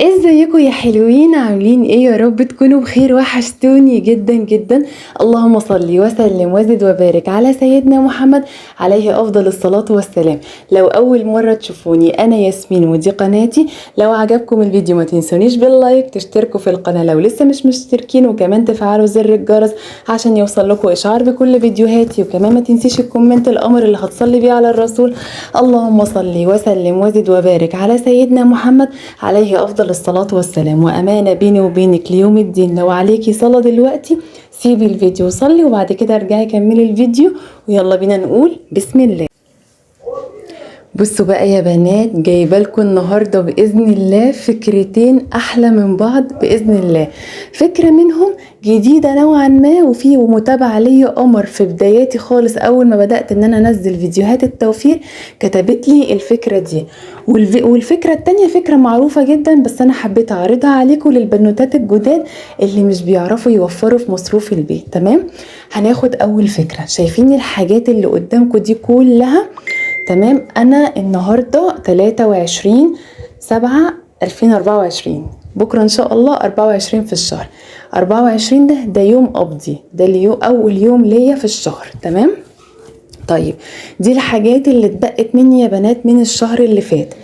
ازيكم يا حلوين؟ عاملين ايه؟ يا رب تكونوا بخير. وحشتوني جدا جدا. اللهم صل وسلم وزد وبارك على سيدنا محمد عليه افضل الصلاة والسلام. لو اول مرة تشوفوني، انا ياسمين ودي قناتي. لو عجبكم الفيديو ما تنسونيش باللايك، تشتركوا في القناة لو لسه مش مشتركين، وكمان تفعلوا زر الجرس عشان يوصل لكم اشعار بكل فيديوهاتي. وكمان ما تنسيش الكومنت الامر اللي هتصلي بيه على الرسول. اللهم صل وسلم وزد وبارك على سيدنا محمد عليه افضل الصلاة والسلام. وامانة بيني وبينك ليوم الدين، لو عليكي صلاة دلوقتي سيبي الفيديو وصلي، وبعد كده ارجعي كملي الفيديو. ويلا بينا نقول بسم الله. بصوا بقى يا بنات، جايبه لكم النهارده باذن الله فكرتين احلى من بعض باذن الله. فكره منهم جديده نوعا ما، وفي متابعه ليا قمر في بداياتي خالص اول ما بدات ان انا انزل فيديوهات التوفير كتبت لي الفكره دي. والفكره التانية فكره معروفه جدا، بس انا حبيت اعرضها عليكم للبنوتات الجداد اللي مش بيعرفوا يوفروا في مصروف البيت. تمام، هناخد اول فكره. شايفين الحاجات اللي قدامكم دي كلها؟ تمام، انا النهارده 23/7/2024، بكره ان شاء الله 24 في الشهر. 24 ده يوم قبضي، ده اليوم اول يوم ليا في الشهر. تمام، طيب دي الحاجات اللي اتبقت مني يا بنات من الشهر اللي فات.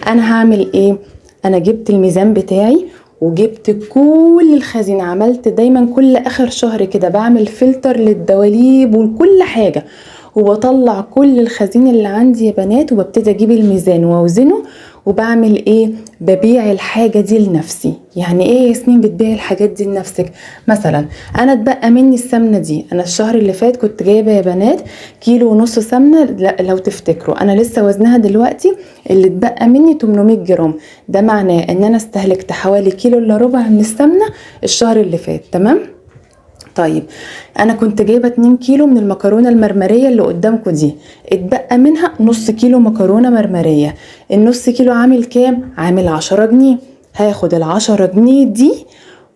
انا هعمل ايه؟ انا جبت الميزان بتاعي وجبت كل الخزين. عملت دايما كل اخر شهر كده بعمل فلتر للدواليب وكل حاجة، وبطلع كل الخزين اللي عندي يا بنات، وببتدي اجيب الميزان واوزنه. وبعمل ايه؟ ببيع الحاجة دي لنفسي. يعني ايه يا ياسمين بتبيع الحاجات دي لنفسك؟ مثلا انا اتبقى مني السمنة دي، انا الشهر اللي فات كنت جايبة يا بنات 1.5 كيلو سمنة. لا لو تفتكروا انا لسه وزنها دلوقتي، اللي اتبقى مني 800 جرام. ده معناه ان انا استهلكت حوالي 1.25 كيلو من السمنة الشهر اللي فات. تمام، طيب انا كنت جايبه 2 كيلو من المكرونه المرمريه اللي قدامكم دي، اتبقى منها نص كيلو مكرونه مرمريه. النص كيلو عامل كام؟ عامل 10 جنيه. هاخد ال10 جنيه دي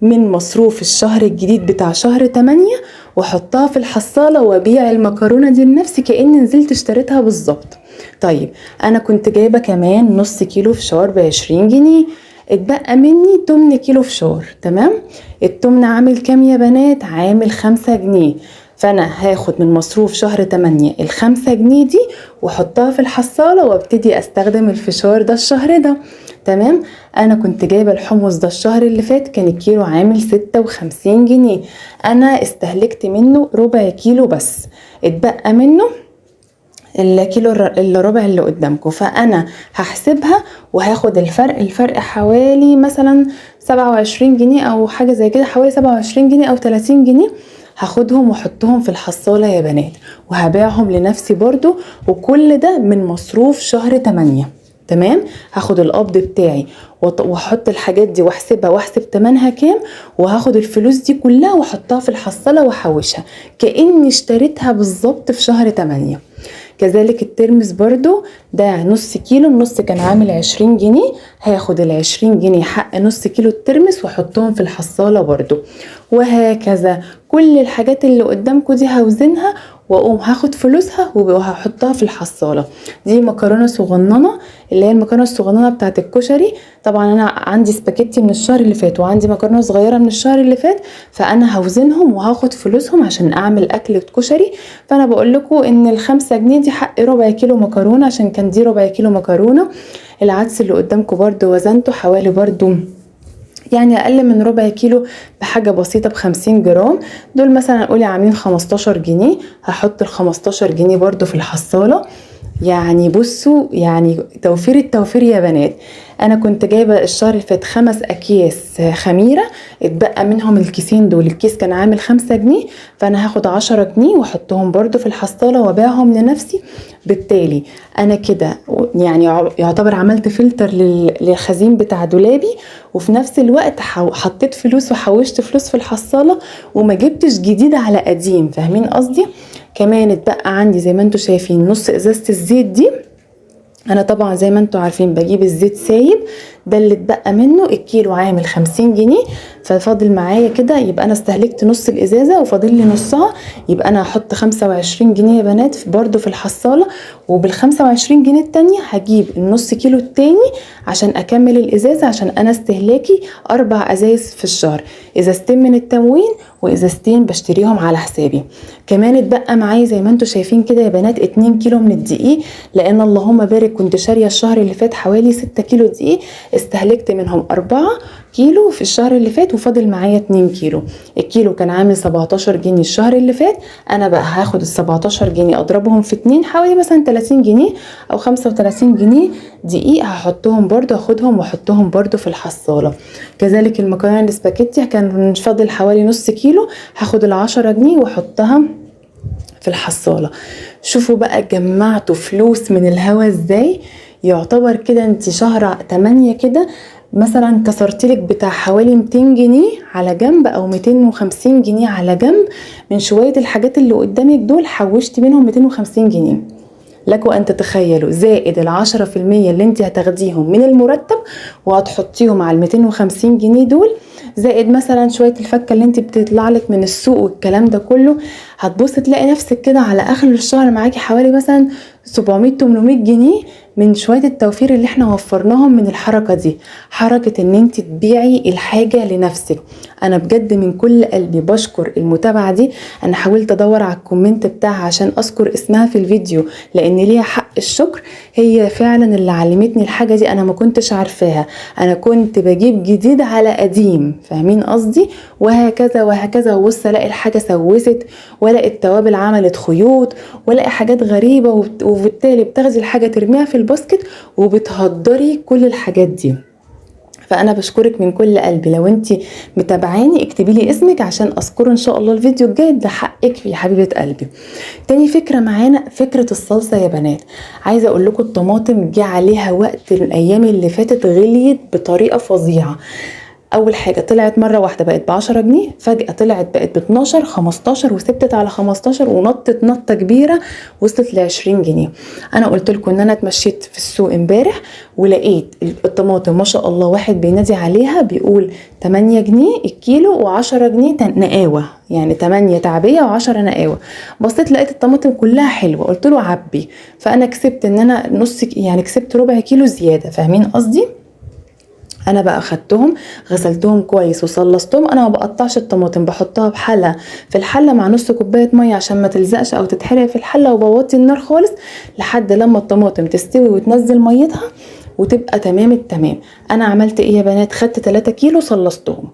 من مصروف الشهر الجديد بتاع شهر 8 واحطها في الحصاله وابيع المكرونه دي لنفسي كأني نزلت اشتريتها بالظبط. طيب انا كنت جايبه كمان نص كيلو فشار ب20 جنيه، اتبقى مني 8 كيلو فشار. تمام، التمن عامل كام يا بنات؟ عامل 5 جنيه. فانا هاخد من مصروف شهر 8 ال5 جنيه دي واحطها في الحصالة وابتدي استخدم الفشار ده الشهر ده. تمام، انا كنت جايبه الحمص ده الشهر اللي فات كان الكيلو عامل 56 جنيه. انا استهلكت منه ربع كيلو بس، اتبقى منه الكيلو الا ربع اللي قدامكم. فانا هحسبها وهاخد الفرق حوالي مثلا 27 جنيه او حاجه زي كده، حوالي 27 جنيه او 30 جنيه. هاخدهم واحطهم في الحصاله يا بنات وهبيعهم لنفسي برضو، وكل ده من مصروف شهر 8. تمام، هاخد القبض بتاعي واحط الحاجات دي واحسبها واحسب تمنها كام، وهاخد الفلوس دي كلها واحطها في الحصاله واحوشها كأني اشتريتها بالظبط في شهر 8. كذلك الترمس برضو ده نص كيلو، النص كان عامل 20 جنيه. هاخد ال20 جنيه حق نص كيلو الترمس واحطهم في الحصالة برضو. وهكذا كل الحاجات اللي قدامكم دي هوزنها واقوم هاخد فلوسها وهحطها في الحصالة. دي مكرونة صغننة، اللي هي المكرونة الصغننة بتاعت الكشري. طبعا انا عندي سباكيتي من الشهر اللي فات وعندي مكرونة صغيرة من الشهر اللي فات، فانا هوزنهم وهاخد فلوسهم عشان اعمل اكل كشري. فانا بقول لكم ان ال5 جنيه دي حق ربع كيلو مكرونة، عشان كان دي ربع كيلو مكرونة. العدس اللي قدامكم برضو وزنته حوالي برضو يعني اقل من ربع كيلو بحاجه بسيطه ب50 جرام. دول مثلا قولي عاملين 15 جنيه. هحط ال15 جنيه برضو في الحصاله. يعني بصوا، يعني توفير التوفير يا بنات. انا كنت جايبه الشهر اللي فات 5 اكياس خميره، اتبقى منهم الكيسين دول، الكيس كان عامل 5 جنيه. فانا هاخد 10 جنيه واحطهم برضو في الحصاله وابيعهم لنفسي. بالتالي انا كده يعني يعتبر عملت فلتر للخزين بتاع دولابي، وفي نفس الوقت حطيت فلوس وحوشت فلوس في الحصاله وما جبتش جديد على قديم. فاهمين قصدي؟ كمان اتبقى عندي زي ما انتوا شايفين نص ازازة الزيت دي. انا طبعا زي ما انتوا عارفين بجيب الزيت سايب، ده اللي اتبقى منه الكيلو عامل 50 جنيه. ففاضل معايا كده، يبقى انا استهلكت نص الازازه وفاضل لي نصها، يبقى انا هحط 25 جنيه يا بنات برضو في الحصاله، وبال 25 جنيه التانية هجيب النص كيلو التاني عشان اكمل الازازه، عشان انا استهلاكي 4 ازايز في الشهر، ازازتين من التموين وازازتين بشتريهم على حسابي. كمان اتبقى معايا زي ما انتم شايفين كده يا بنات 2 كيلو من الدقيق، لان اللهم بارك كنت شاريه الشهر اللي فات حوالي 6 كيلو دقيق، استهلكت منهم 4 كيلو في الشهر اللي فات وفاضل معايا 2 كيلو. الكيلو كان عامل 17 جنيه الشهر اللي فات، انا بقى هاخد ال 17 جنيه اضربهم في 2 حوالي مثلا 30 جنيه او 35 جنيه دقيق، هحطهم برضو، هاخدهم واحطهم برضو في الحصاله. كذلك المكرونه الاسباجيتي كان فاضل حوالي نص كيلو، هاخد ال 10 جنيه واحطها في الحصاله. شوفوا بقى جمعتوا فلوس من الهوا ازاي. يعتبر كده انت شهر 8 كده مثلا كسرتلك بتاع حوالي 200 جنيه على جنب او 250 جنيه على جنب من شوية الحاجات اللي قدامك دول، حوشت منهم 250 جنيه. لكم ان تتخيلوا، زائد ال10% اللي انت هتاخديهم من المرتب وهتحطيهم على 250 جنيه دول، زائد مثلا شوية الفكة اللي انت بتطلع لك من السوق والكلام ده كله، هتبص تلاقي نفسك كده على اخر الشهر معاكي حوالي مثلا 700-800 جنيه من شوية التوفير اللي احنا وفرناهم من الحركة دي، حركة ان انت تبيعي الحاجة لنفسك. انا بجد من كل قلبي بشكر المتابعة دي. انا حاولت ادور على الكومنت بتاعها عشان اذكر اسمها في الفيديو لان ليها حق الشكر، هي فعلا اللي علمتني الحاجة دي، انا ما كنتش عارفاها، انا كنت بجيب جديد على قديم، فاهمين قصدي؟ وهكذا وهكذا، وبص الاقي الحاجة سوست، والاقي التوابل عملت خيوط، والاقي حاجات غريبة، وبالتالي بتاخدي الحاجة ترميها في الباسكت وبتهدري كل الحاجات دي. فانا بشكرك من كل قلبي. لو انت متابعاني اكتبي لي اسمك عشان اذكره ان شاء الله الفيديو الجاي، ده حقك يا حبيبه قلبي. تاني فكره معانا فكره الصلصه يا بنات. عايزه اقول لكم الطماطم جه عليها وقت الايام اللي فاتت غليت بطريقه فظيعه. اول حاجه طلعت مره واحده بقت ب10 جنيه، فجاه طلعت بقت ب12 15 وثبتت على 15 ونطت نطه كبيره وصلت ل20 جنيه. انا قلت لكم ان انا اتمشيت في السوق امبارح ولقيت الطماطم ما شاء الله واحد بينادي عليها بيقول 8 جنيه الكيلو و10 جنيه نقاوه، يعني 8 تعبيه و10 نقاوه. بصيت لقيت الطماطم كلها حلوه، قلت له عبي، فانا كسبت ان انا نص، يعني كسبت ربع كيلو زياده، فاهمين قصدي؟ انا بقى خدتهم غسلتهم كويس وصلصتهم. انا ما بقطعش الطماطم، بحطها بحله في الحله مع نص كوبايه ميه عشان ما تلزقش او تتحرق في الحله، وبوطي النار خالص لحد لما الطماطم تستوي وتنزل ميتها وتبقى تمام التمام. انا عملت ايه يا بنات؟ خدت 3 كيلو صلصتهم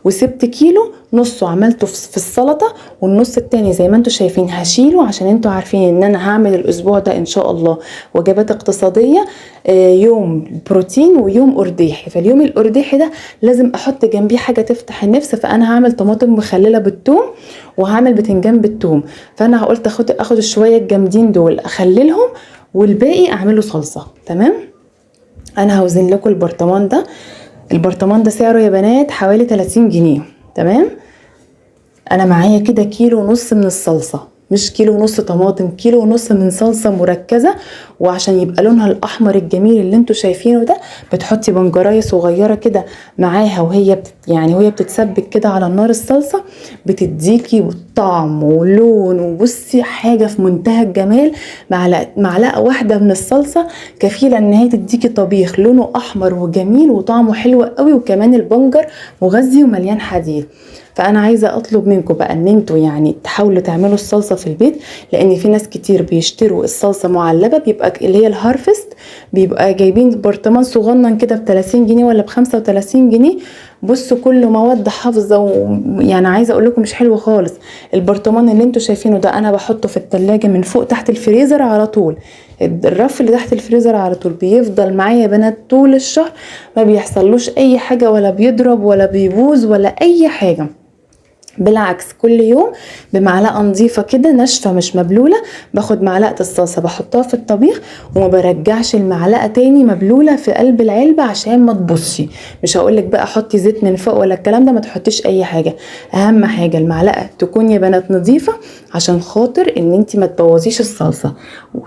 وسبت كيلو نصه عملته في السلطه، والنص التاني زي ما انتم شايفين هشيله عشان انتم عارفين ان انا هعمل الاسبوع ده ان شاء الله وجبات اقتصاديه، يوم بروتين ويوم ارداحي. فاليوم الارداحي ده لازم احط جنبيه حاجه تفتح النفس، فانا هعمل طماطم مخلله بالثوم وهعمل بتنجان بالثوم. فانا قلت اخد الشويه الجامدين دول اخللهم والباقي اعمله صلصه. تمام. انا هوزن لكم البرطمان ده. البرطمان ده سعره يا بنات حوالي 30 جنيه. تمام. انا معايا كده كيلو ونص من الصلصه، مش كيلو ونص طماطم، كيلو ونص من صلصه مركزه. وعشان يبقى لونها الاحمر الجميل اللي انتوا شايفينه ده، بتحطي بنجرايه صغيره كده معاها وهي وهي بتتسبك كده على النار الصلصه، بتديكي طعم ولون، وبصي حاجه في منتهى الجمال. معلقه واحده من الصلصه كفيله ان هي تديكي طبيخ لونه احمر وجميل وطعمه حلو قوي، وكمان البنجر مغذي ومليان حديد. فانا عايزه اطلب منكم بقى ان انتوا يعني تحاولوا تعملوا الصلصه في البيت، لان في ناس كتير بيشتروا الصلصه معلبه، بيبقى اللي هي الهارفست، بيبقى جايبين برطمان صغنن كده ب 30 جنيه ولا ب 35 جنيه. بصوا كله مواد حافظه يعني عايزه اقول لكم مش حلو خالص. البرطمان اللي انتوا شايفينه ده انا بحطه في التلاجة من فوق تحت الفريزر على طول، الرف اللي تحت الفريزر على طول بيفضل معايا يا بنات طول الشهر، ما بيحصلوش اي حاجه ولا بيضرب ولا بيبوظ ولا اي حاجه. بالعكس كل يوم بمعلقه نظيفه كده ناشفه مش مبلوله، باخد معلقه الصلصه بحطها في الطبيخ وما برجعش المعلقه تاني مبلوله في قلب العلبه عشان ما تبصي. مش هقولك بقى حطي زيت من فوق ولا الكلام ده، ما تحطيش اي حاجه، اهم حاجه المعلقه تكون يا بنات نظيفه عشان خاطر ان انتي ما تبوظيش الصلصه.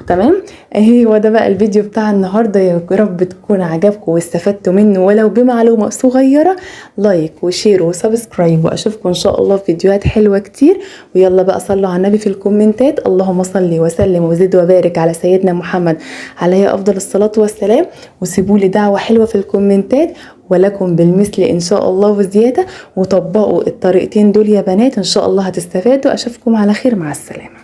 تمام. اهي هو ده بقى الفيديو بتاع النهارده، يا رب تكون عجبكم واستفدتوا منه ولو بمعلومه صغيره. لايك وشير وسبسكرايب، واشوفكم ان شاء الله في فيديوهات حلوه كتير. ويلا بقى صلوا على النبي في الكومنتات، اللهم صل وسلم وزد وبارك على سيدنا محمد عليه افضل الصلاه والسلام. وسيبوا لي دعوه حلوه في الكومنتات، ولكم بالمثل ان شاء الله وزياده. وطبقوا الطريقتين دول يا بنات ان شاء الله هتستفادوا. اشوفكم على خير، مع السلامه.